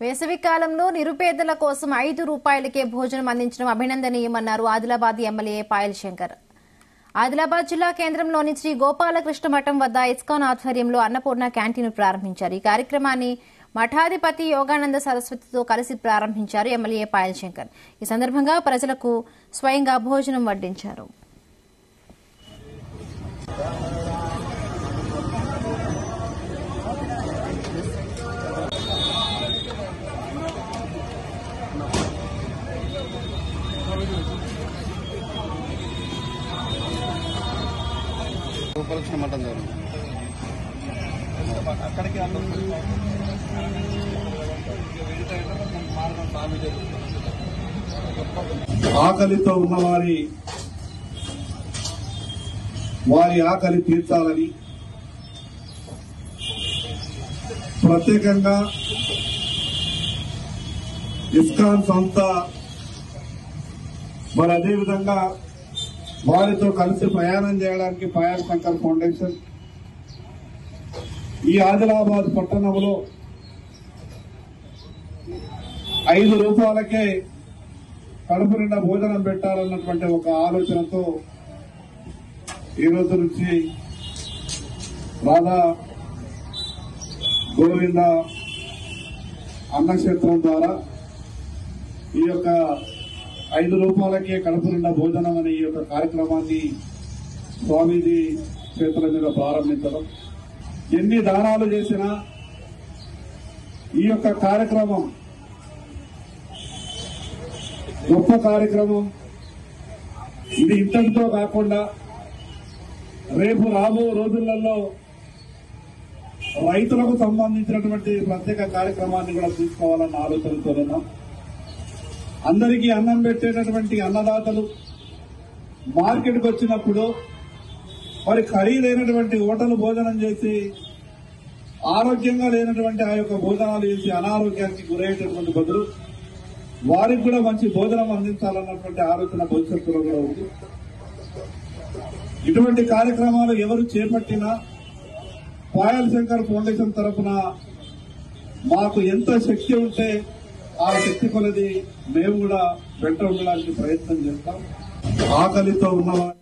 వేసవి కాలంలో నిరుపేదల కోసం ₹5 భోజనం అందించడం అభినందనీయమన్నారు ఆదిలాబాద్ ఎమ్మెల్యే పాయల్ శంకర్. ఆదిలాబాద్ జిల్లా కేంద్రంలోని శ్రీ గోపాలకృష్ణ మఠం వద్ద ఇస్కాన్ ఆధ్వర్యంలో అన్నపూర్ణ క్యాంటీన్ ప్రారంభించారు. ఈ కార్యక్రమాన్ని మఠాధిపతి యోగానంద సరస్వతితో కలిసి ప్రారంభించారు ఎమ్మెల్యే పాయల్ శంకర్. ఈ సందర్భంగా ప్రజలకు స్వయంగా భోజనం వడ్డించారు. గోపాలకృష్ణ మఠం ద్వారా అక్కడికి ఆకలితో ఉన్నవారి ఆకలి తీర్చాలని ప్రత్యేకంగా ఇస్కాన్ సంస్థ మరి అదేవిధంగా వారితో కలిసి ప్రయాణం చేయడానికి పాయల్ శంకర్ ఫౌండేషన్ ఈ ఆదిలాబాద్ పట్టణంలో ₹5 కడుపు నిండా భోజనం పెట్టాలన్నటువంటి ఒక ఆలోచనతో ఈ రోజు నుంచి రాధా గోవింద అన్నక్షేత్రం ద్వారా ఈ యొక్క ₹5 కడుపు నిండా భోజనం అనే ఈ యొక్క కార్యక్రమాన్ని స్వామీజీ చేతుల మీద ప్రారంభించడం, ఎన్ని దానాలు చేసినా ఈ యొక్క కార్యక్రమం గొప్ప కార్యక్రమం. ఇది ఇంతటితో కాకుండా రేపు రాబో రోజులలో రైతులకు సంబంధించినటువంటి ప్రత్యేక కార్యక్రమాన్ని కూడా తీసుకోవాలన్న ఆలోచనతో ఉన్నాం. అందరికీ అన్నం పెట్టేటటువంటి అన్నదాతలు మార్కెట్కి వచ్చినప్పుడు మరి ఖరీదైనటువంటి హోటల్ భోజనం చేసి ఆరోగ్యంగా లేనటువంటి ఆ యొక్క భోజనాలు చేసి అనారోగ్యానికి గురయ్యేటటువంటి బదులు వారికి కూడా మంచి భోజనం అందించాలన్నటువంటి ఆలోచన భవిష్యత్తులో కూడా ఉంది. ఇటువంటి కార్యక్రమాలు ఎవరు చేపట్టినా పాయల్ శంకర్ ఫౌండేషన్ తరఫున మాకు ఎంత శక్తి ఉంటే ఆ శక్తి కొలది మేము కూడా వెంట ఉండడానికి ప్రయత్నం చేస్తాం. ఆకలితో ఉన్నవారు